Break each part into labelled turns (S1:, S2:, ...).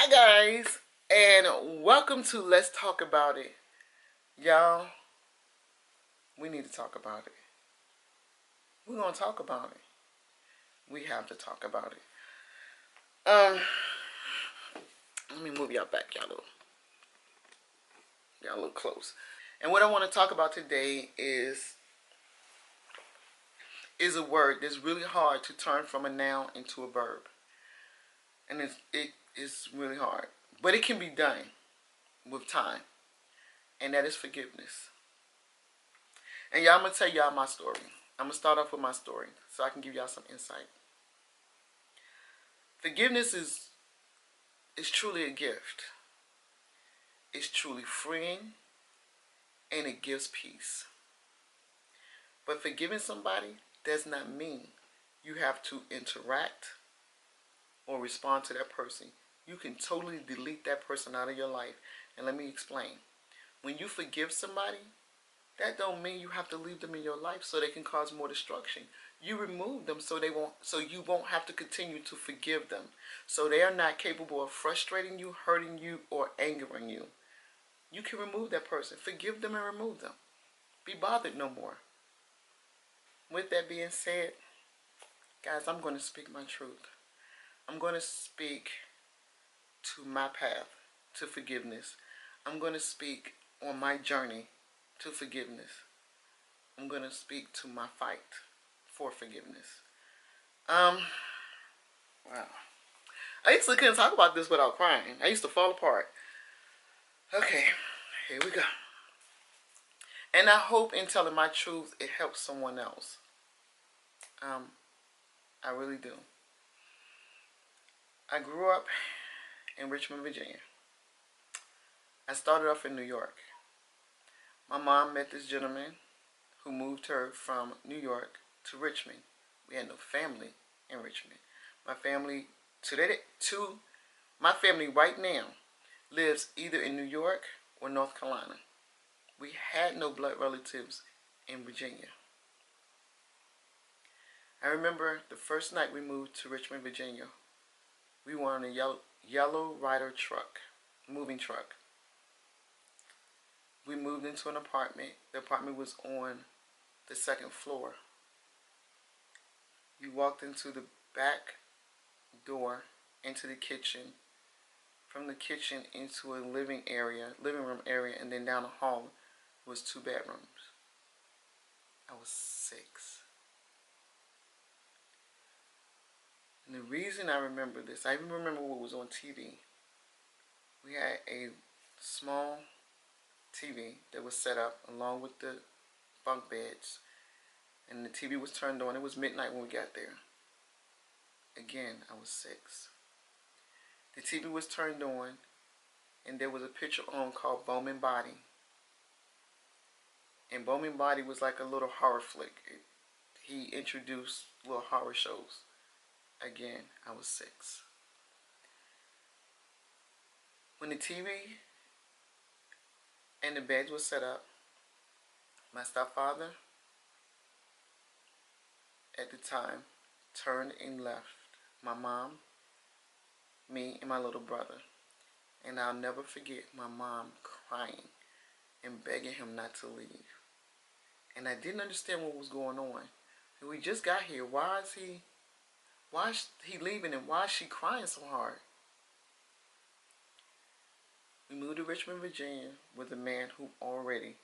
S1: Hi guys, and welcome to Let's Talk About It. Y'all, we need to talk about it. We're gonna talk about it. We have to talk about it. Let me move y'all back, y'all a little close. And what I want to talk about today is a word that's really hard to turn from a noun into a verb, and it's really hard, but it can be done with time, and that is forgiveness. And y'all, I'm gonna tell y'all my story. I'm gonna start off with my story so I can give y'all some insight. Forgiveness is truly a gift. It's truly freeing and it gives peace. But forgiving somebody does not mean you have to interact or respond to that person. You can totally delete that person out of your life. And let me explain. When you forgive somebody, that don't mean you have to leave them in your life so they can cause more destruction. You remove them so you won't have to continue to forgive them. So they are not capable of frustrating you, hurting you, or angering you. You can remove that person. Forgive them and remove them. Be bothered no more. With that being said, guys, I'm going to speak my truth. I'm going to speak to my path to forgiveness. I'm going to speak on my journey to forgiveness. I'm going to speak to my fight for forgiveness. Wow. I used to couldn't talk about this without crying. I used to fall apart. Okay, here we go. And I hope in telling my truth it helps someone else. I really do. I grew up in Richmond, Virginia. I started off in New York. My mom met this gentleman who moved her from New York to Richmond. We had no family in Richmond. My family my family right now lives either in New York or North Carolina. We had no blood relatives in Virginia. I remember the first night we moved to Richmond, Virginia. We were on a yellow Rider truck, moving truck. We moved into an apartment. The apartment was on the second floor. You walked into the back door, into the kitchen. From the kitchen into a living room area, and then down the hall was 2 bedrooms. I was 6. And the reason I remember this, I even remember what was on TV. We had a small TV that was set up along with the bunk beds, and the TV was turned on. It was midnight when we got there. Again, I was 6. The TV was turned on, and there was a picture on called Bowman Body. And Bowman Body was like a little horror flick. He introduced little horror shows. Again, I was 6. When the TV and the beds were set up, my stepfather at the time turned and left my mom, me, and my little brother. And I'll never forget my mom crying and begging him not to leave. And I didn't understand what was going on. And we just got here. Why is he leaving, and why is she crying so hard? We moved to Richmond, Virginia with a man who already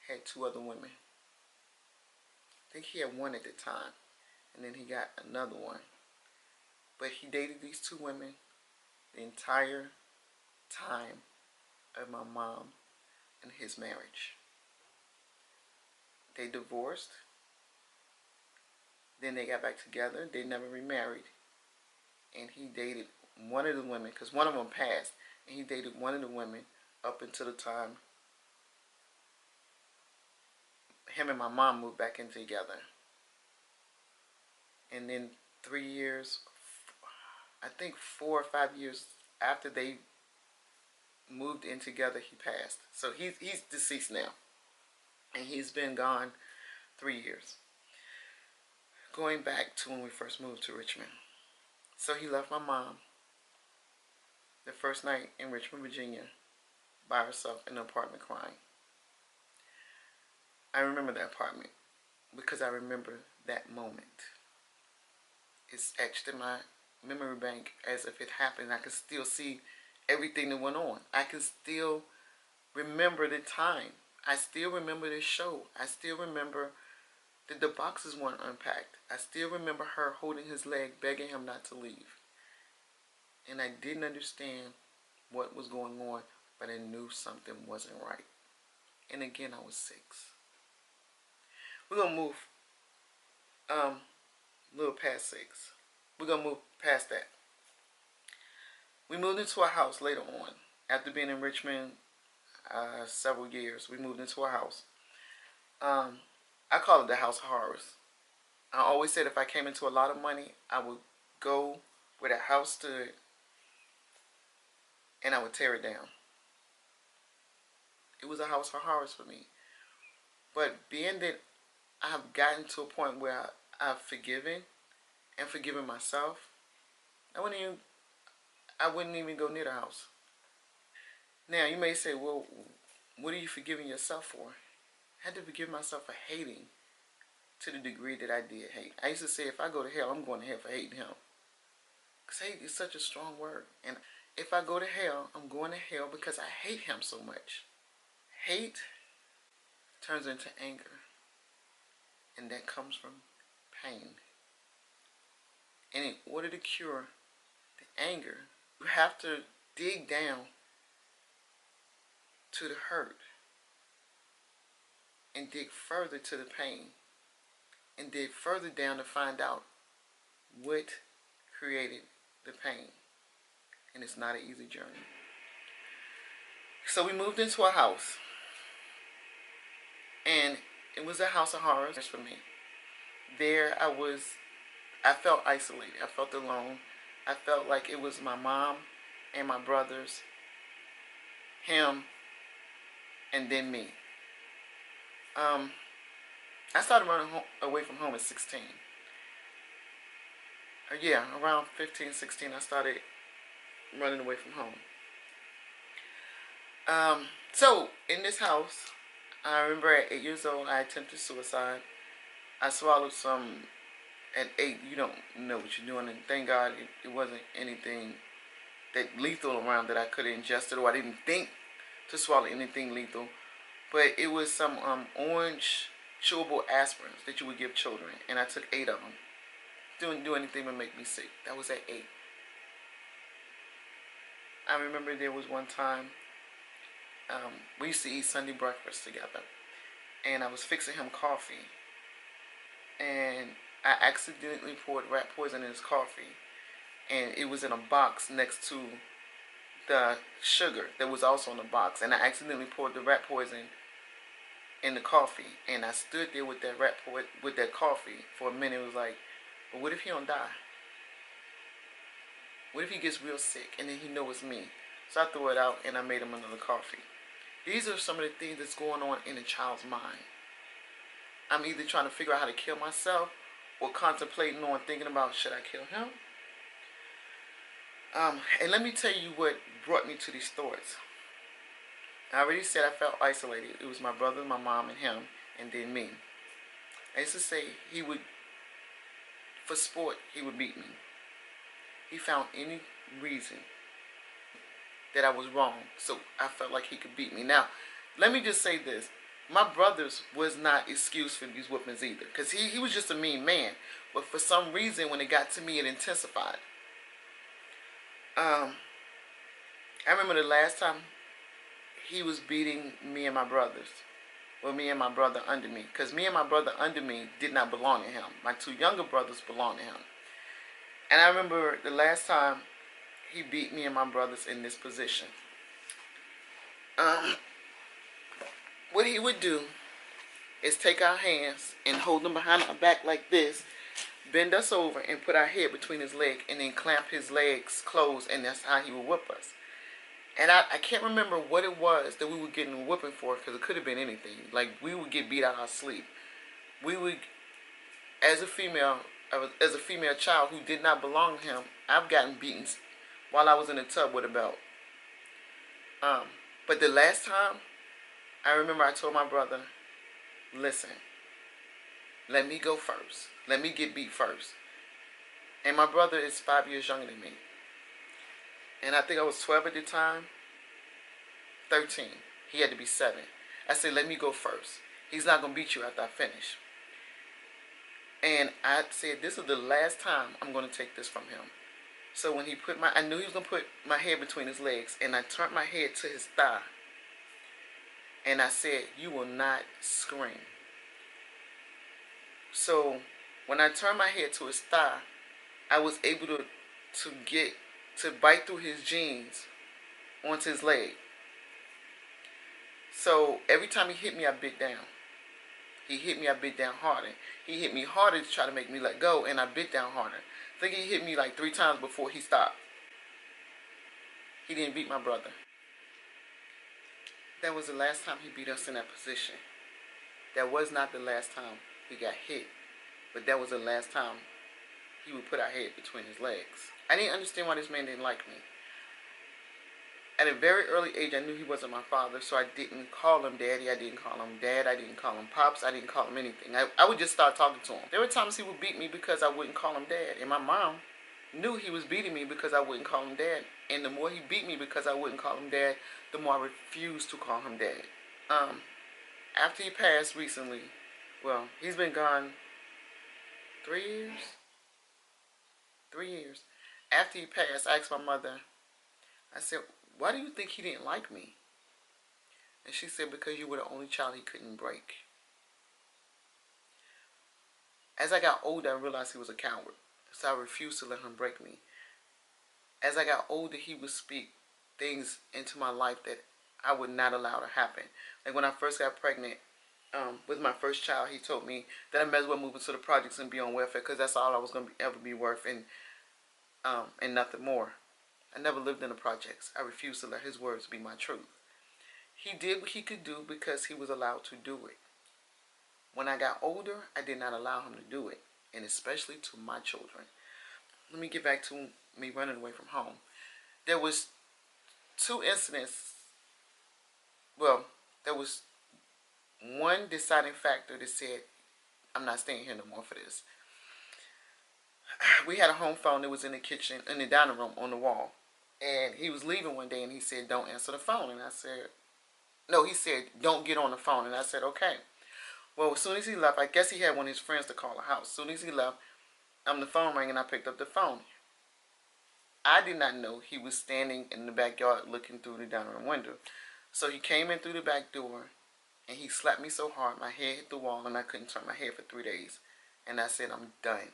S1: had 2 other women. I think he had 1 at the time, and then he got another one. But he dated these 2 women the entire time of my mom and his marriage. They divorced. Then they got back together. They never remarried. And he dated one of the women, because one of them passed. And he dated one of the women up until the time him and my mom moved back in together. And then 3 years, I think 4 or 5 years after they moved in together, he passed. So he's deceased now. And he's been gone 3 years. Going back to when we first moved to Richmond. So he left my mom the first night in Richmond, Virginia, by herself in an apartment crying. I remember that apartment because I remember that moment. It's etched in my memory bank as if it happened. I can still see everything that went on. I can still remember the time. I still remember the show. I still remember that the boxes weren't unpacked. I still remember her holding his leg, begging him not to leave. And I didn't understand what was going on, but I knew something wasn't right. And again, I was 6. We're going to move a little past 6. We're going to move past that. We moved into a house later on. After being in Richmond several years, we moved into a house. I call it the House of Horrors. I always said if I came into a lot of money, I would go where the house stood and I would tear it down. It was a house of horrors for me. But being that I have gotten to a point where I've forgiven and forgiven myself, I wouldn't even go near the house. Now, you may say, well, what are you forgiving yourself for? I had to forgive myself for hating to the degree that I did hate. I used to say, if I go to hell, I'm going to hell for hating him. Because hate is such a strong word. And if I go to hell, I'm going to hell because I hate him so much. Hate turns into anger. And that comes from pain. And in order to cure the anger, you have to dig down to the hurt and dig further to the pain and dig further down to find out what created the pain. And it's not an easy journey. So we moved into a house, and it was a house of horrors for me. There I felt isolated. I felt alone. I felt like it was my mom and my brothers, him, and then me. I started running away from home at 16. Yeah, around 15, 16, I started running away from home. So, in this house, I remember at 8 years old, I attempted suicide. I swallowed some, at 8, you don't know what you're doing, and thank God it wasn't anything that lethal around that I could have ingested, or I didn't think to swallow anything lethal. But it was some orange chewable aspirins that you would give children, and I took 8 of them. Didn't do anything but make me sick. That was at 8. I remember there was one time we used to eat Sunday breakfast together, and I was fixing him coffee, and I accidentally poured rat poison in his coffee, and it was in a box next to the sugar that was also in the box, and I accidentally poured the rat poison in the coffee, and I stood there with that coffee for a minute. It was like, but what if he don't die? What if he gets real sick and then he knows it's me? So I threw it out and I made him another coffee. These are some of the things that's going on in a child's mind. I'm either trying to figure out how to kill myself or contemplating on thinking about, should I kill him? And let me tell you what brought me to these thoughts. I already said I felt isolated. It was my brother, my mom, and him, and then me. I used to say for sport, he would beat me. He found any reason that I was wrong, so I felt like he could beat me. Now, let me just say this. My brothers was not excused for these whoopings either, because he was just a mean man. But for some reason, when it got to me, it intensified. I remember the last time he was beating me and my brothers. Well, me and my brother under me. Because me and my brother under me did not belong to him. My 2 younger brothers belonged to him. And I remember the last time he beat me and my brothers in this position. What he would do is take our hands and hold them behind our back like this, bend us over and put our head between his leg, and then clamp his legs closed, and that's how he would whip us. And I can't remember what it was that we were getting a whipping for, because it could have been anything. Like, we would get beat out of our sleep. We would, as a female child who did not belong to him, I've gotten beaten while I was in the tub with a belt. But the last time, I remember I told my brother, listen, let me go first. Let me get beat first. And my brother is 5 years younger than me. And I think I was 12 at the time. 13. He had to be 7. I said, let me go first. He's not going to beat you after I finish. And I said, this is the last time I'm going to take this from him. So when he I knew he was going to put my head between his legs. And I turned my head to his thigh. And I said, you will not scream. So when I turned my head to his thigh, I was able to bite through his jeans onto his leg. So every time he hit me, I bit down. He hit me, I bit down harder. He hit me harder to try to make me let go, and I bit down harder. I think he hit me like 3 times before he stopped. He didn't beat my brother. That was the last time he beat us in that position. That was not the last time we got hit, but that was the last time he would put our head between his legs. I didn't understand why this man didn't like me. At a very early age, I knew he wasn't my father, so I didn't call him daddy. I didn't call him dad. I didn't call him pops. I didn't call him anything. I would just start talking to him. There were times he would beat me because I wouldn't call him dad. And my mom knew he was beating me because I wouldn't call him dad. And the more he beat me because I wouldn't call him dad, the more I refused to call him dad. After he passed recently, well, he's been gone 3 years? 3 years. After he passed, I asked my mother, I said, why do you think he didn't like me? And she said, because you were the only child he couldn't break. As I got older, I realized he was a coward. So I refused to let him break me. As I got older, he would speak things into my life that I would not allow to happen. Like when I first got pregnant with my first child, he told me that I might as well move into the projects and be on welfare because that's all I was going to ever be worth and nothing more. I never lived in the projects. I refused to let his words be my truth. He did what he could do because he was allowed to do it. When I got older, I did not allow him to do it, and especially to my children. Let me get back to me running away from home. There was 2 incidents. Well, there was one deciding factor that said, I'm not staying here no more for this. We had a home phone that was in the kitchen, in the dining room on the wall. And he was leaving one day and he said, don't answer the phone. And I said, no, he said, don't get on the phone. And I said, okay. Well, as soon as he left, I guess he had one of his friends to call the house. As soon as he left, the phone rang and I picked up the phone. I did not know he was standing in the backyard looking through the dining room window. So he came in through the back door and he slapped me so hard, my head hit the wall and I couldn't turn my head for 3 days. And I said, I'm done.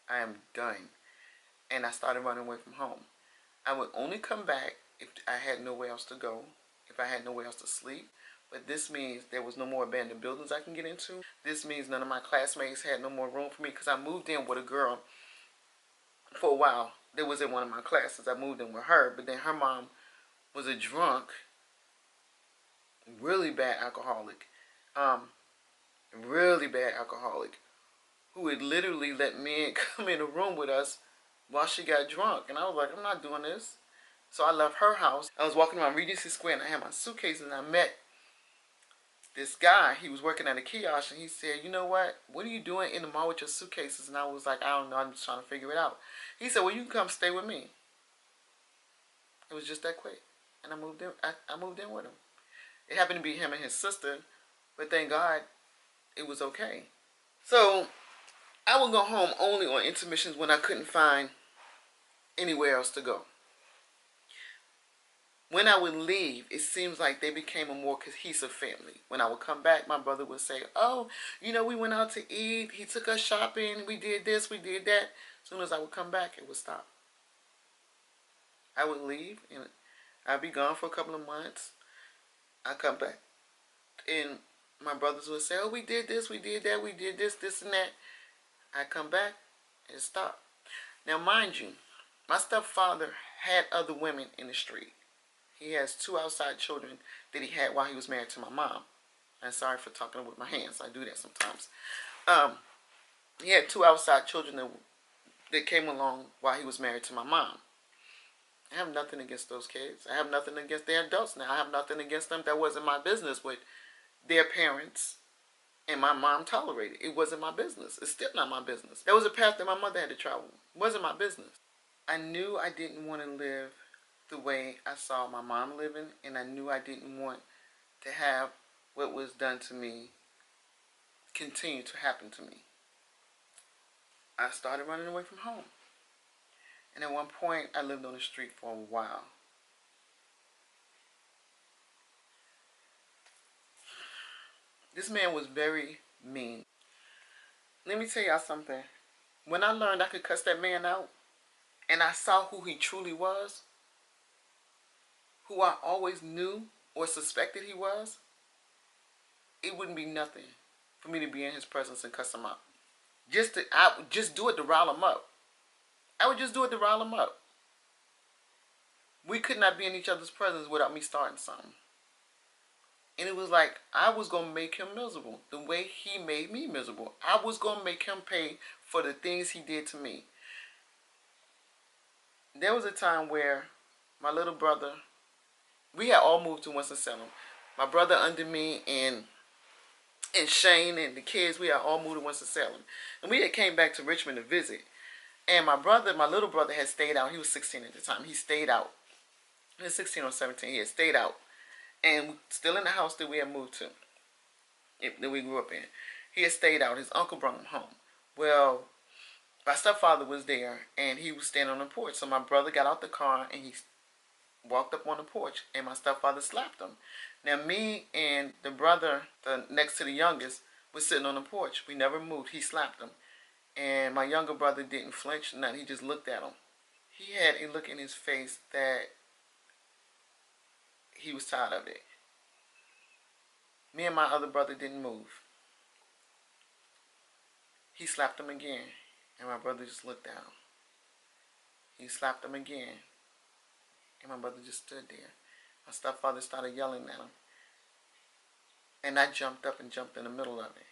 S1: I am done. And I started running away from home. I would only come back if I had nowhere else to go, if I had nowhere else to sleep. But this means there was no more abandoned buildings I can get into. This means none of my classmates had no more room for me because I moved in with a girl for a while that was in one of my classes. I moved in with her, but then her mom was a drunk, really bad alcoholic, who would literally let men come in the room with us while she got drunk. And I was like, I'm not doing this. So I left her house. I was walking around Regency Square and I had my suitcase and I met this guy. He was working at a kiosk and he said, you know what are you doing in the mall with your suitcases? And I was like, I don't know, I'm just trying to figure it out. He said, well, you can come stay with me. It was just that quick. And I moved in with him. It happened to be him and his sister, but thank God it was okay. So I would go home only on intermissions when I couldn't find anywhere else to go. When I would leave, it seems like they became a more cohesive family. When I would come back, my brother would say, oh, we went out to eat. He took us shopping. We did this, we did that. As soon as I would come back, it would stop. I would leave, and I'd be gone for a couple of months. I'd come back, and my brothers would say, oh, we did this, we did that, we did this, this, and that. I'd come back, and stop. Now, mind you, my stepfather had other women in the street. He has 2 outside children that he had while he was married to my mom. I'm sorry for talking with my hands. I do that sometimes. He had 2 outside children that came along while he was married to my mom. I have nothing against those kids. I have nothing against their adults now. I have nothing against them. That wasn't my business with their parents and my mom tolerated. It wasn't my business. It's still not my business. That was a path that my mother had to travel. It wasn't my business. I knew I didn't want to live the way I saw my mom living, and I knew I didn't want to have what was done to me continue to happen to me. I started running away from home. And at one point, I lived on the street for a while. This man was very mean. Let me tell y'all something. When I learned I could cuss that man out, and I saw who he truly was, who I always knew or suspected he was, it wouldn't be nothing for me to be in his presence and cuss him out. I would just do it to rile him up. I would just do it to rile him up. We could not be in each other's presence without me starting something. And it was like I was going to make him miserable the way he made me miserable. I was going to make him pay for the things he did to me. There was a time where my little brother, we had all moved to Winston-Salem. My brother under me and Shane and the kids, we had all moved to Winston-Salem. And we had came back to Richmond to visit. And my little brother had stayed out. He was 16 at the time. He stayed out. He was 16 or 17. He had stayed out. And still in the house that we had moved to, that we grew up in. He had stayed out. His uncle brought him home. Well, my stepfather was there, and he was standing on the porch. So my brother got out the car, and he walked up on the porch, and my stepfather slapped him. Now, me and the brother, next to the youngest, was sitting on the porch. We never moved. He slapped him. And my younger brother didn't flinch, nothing. He just looked at him. He had a look in his face that he was tired of it. Me and my other brother didn't move. He slapped him again, and my brother just looked down. He slapped him again, and my brother just stood there. My stepfather started yelling at him, and I jumped up and jumped in the middle of it.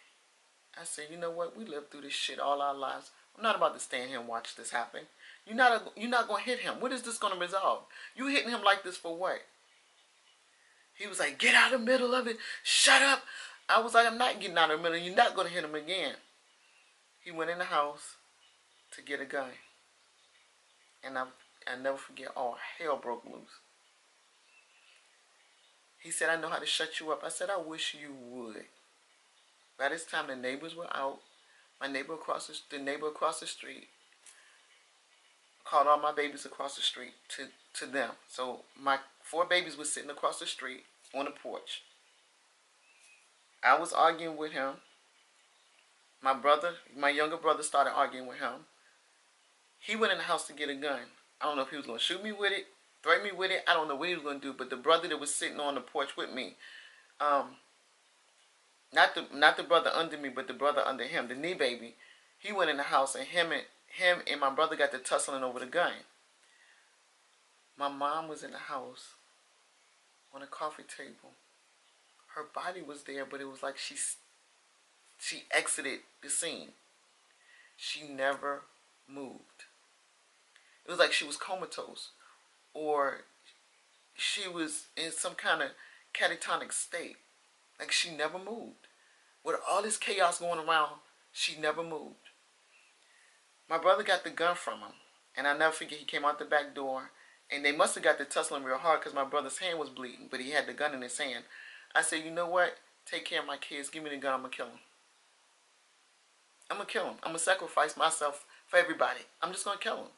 S1: I said, you know what? We lived through this shit all our lives. I'm not about to stand here and watch this happen. You're not going to hit him. What is this going to resolve? You hitting him like this for what? He was like, get out of the middle of it. Shut up. I was like, I'm not getting out of the middle. You're not going to hit him again. He went in the house to get a gun. And I never forget, all hell broke loose. He said, I know how to shut you up. I said, I wish you would. By this time, the neighbors were out. The neighbor across the street called all my babies across the street to them. So my 4 babies were sitting across the street on the porch. I was arguing with him. My younger brother started arguing with him. He went in the house to get a gun. I don't know if he was going to shoot me with it, threaten me with it. I don't know what he was going to do. But the brother that was sitting on the porch with me, not the brother under me, but the brother under him, the knee baby, he went in the house, and him and my brother got to tussling over the gun. My mom was in the house on a coffee table. Her body was there, but it was like she exited the scene. She never moved. It was like she was comatose, or she was in some kind of catatonic state. Like she never moved. With all this chaos going around, she never moved. My brother got the gun from him, and I never forget, he came out the back door, and they must have got the tussling real hard because my brother's hand was bleeding, but he had the gun in his hand. I said, you know what? Take care of my kids. Give me the gun. I'm going to kill him. I'm going to kill him. I'm going to sacrifice myself for everybody. I'm just going to kill him.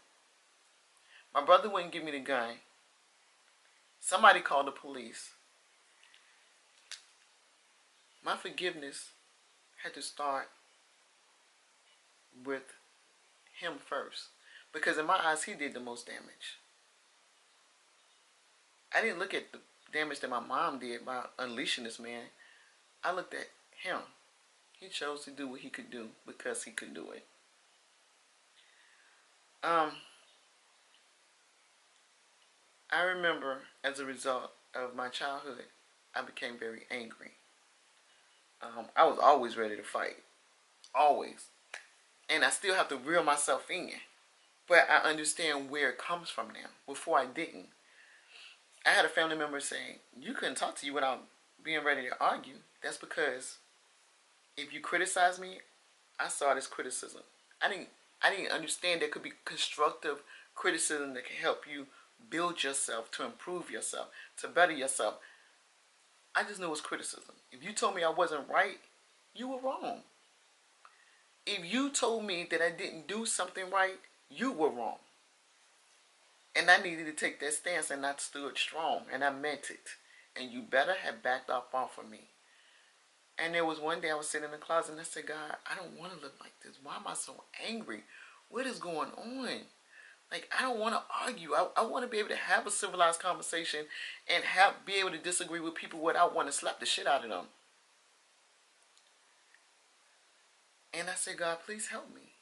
S1: My brother wouldn't give me the gun. Somebody called the police. My forgiveness had to start with him first. Because in my eyes, he did the most damage. I didn't look at the damage that my mom did by unleashing this man. I looked at him. He chose to do what he could do because he could do it. I remember as a result of my childhood, I became very angry. I was always ready to fight. Always. And I still have to reel myself in. But I understand where it comes from now. Before I didn't. I had a family member saying, you couldn't talk to you without being ready to argue. That's because if you criticize me, I saw it as criticism. I didn't understand there could be constructive criticism that can help you build yourself, to improve yourself, to better yourself. I just knew it was criticism. If you told me I wasn't right, you were wrong. If you told me that I didn't do something right, you were wrong. And I needed to take that stance, and I stood strong, and I meant it. And you better have backed off of me. And there was one day I was sitting in the closet and I said, God, I don't want to live like this. Why am I so angry? What is going on? Like, I don't want to argue. I want to be able to have a civilized conversation and be able to disagree with people without wanting to slap the shit out of them. And I said, God, please help me.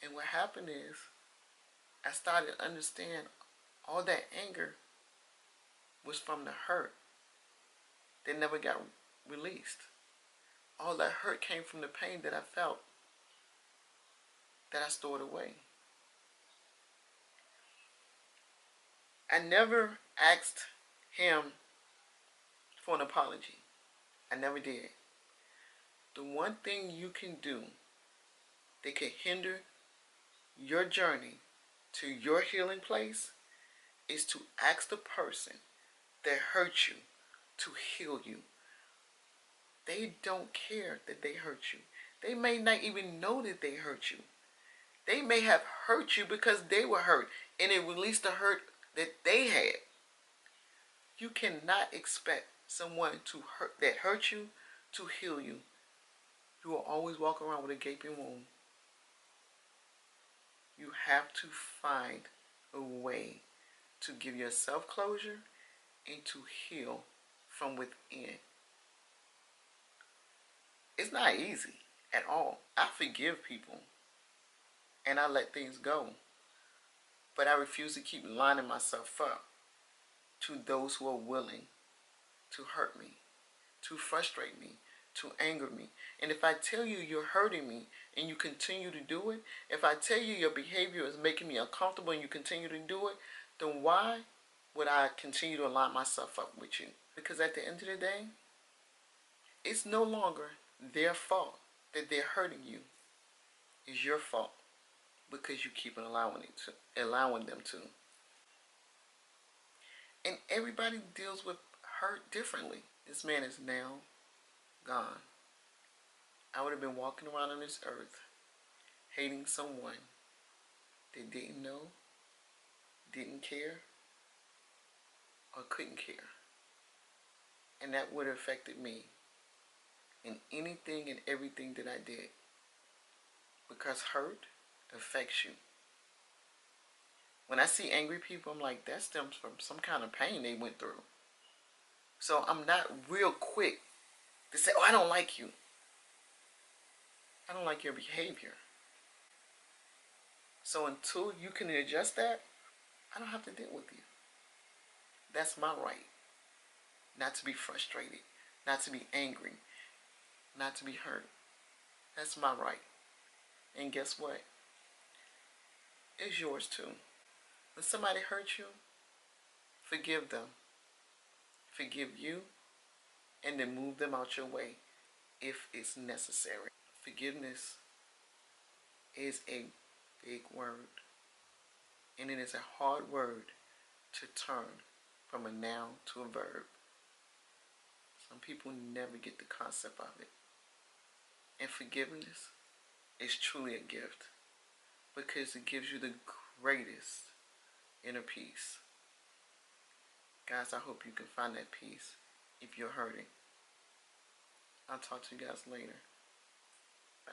S1: And what happened is I started to understand all that anger was from the hurt that never got released. All that hurt came from the pain that I felt, that I stored away. I never asked him for an apology. I never did. The one thing you can do that can hinder your journey to your healing place is to ask the person that hurt you to heal you. They don't care that they hurt you. They may not even know that they hurt you. They may have hurt you because they were hurt and it released the hurt that they had. You cannot expect someone that hurt you to heal you. You will always walk around with a gaping wound. You have to find a way to give yourself closure and to heal from within. It's not easy at all. I forgive people and I let things go. But I refuse to keep lining myself up to those who are willing to hurt me, to frustrate me, to anger me. And if I tell you you're hurting me and you continue to do it, if I tell you your behavior is making me uncomfortable and you continue to do it, then why would I continue to line myself up with you? Because at the end of the day, it's no longer their fault that they're hurting you. It's your fault because you keep allowing them to. And everybody deals with hurt differently. This man is now gone. I would have been walking around on this earth hating someone that didn't know, didn't care, or couldn't care. And that would have affected me in anything and everything that I did. Because hurt affects you. When I see angry people, I'm like, that stems from some kind of pain they went through. So I'm not real quick to say, oh, I don't like you. I don't like your behavior. So until you can adjust that, I don't have to deal with you. That's my right. Not to be frustrated, not to be angry, not to be hurt. That's my right. And guess what? It's yours too. When somebody hurts you, forgive them. Forgive you, and then move them out your way if it's necessary. Forgiveness is a big word, and it is a hard word to turn from a noun to a verb. Some people never get the concept of it. And forgiveness is truly a gift because it gives you the greatest inner peace. Guys, I hope you can find that peace if you're hurting. I'll talk to you guys later. Bye.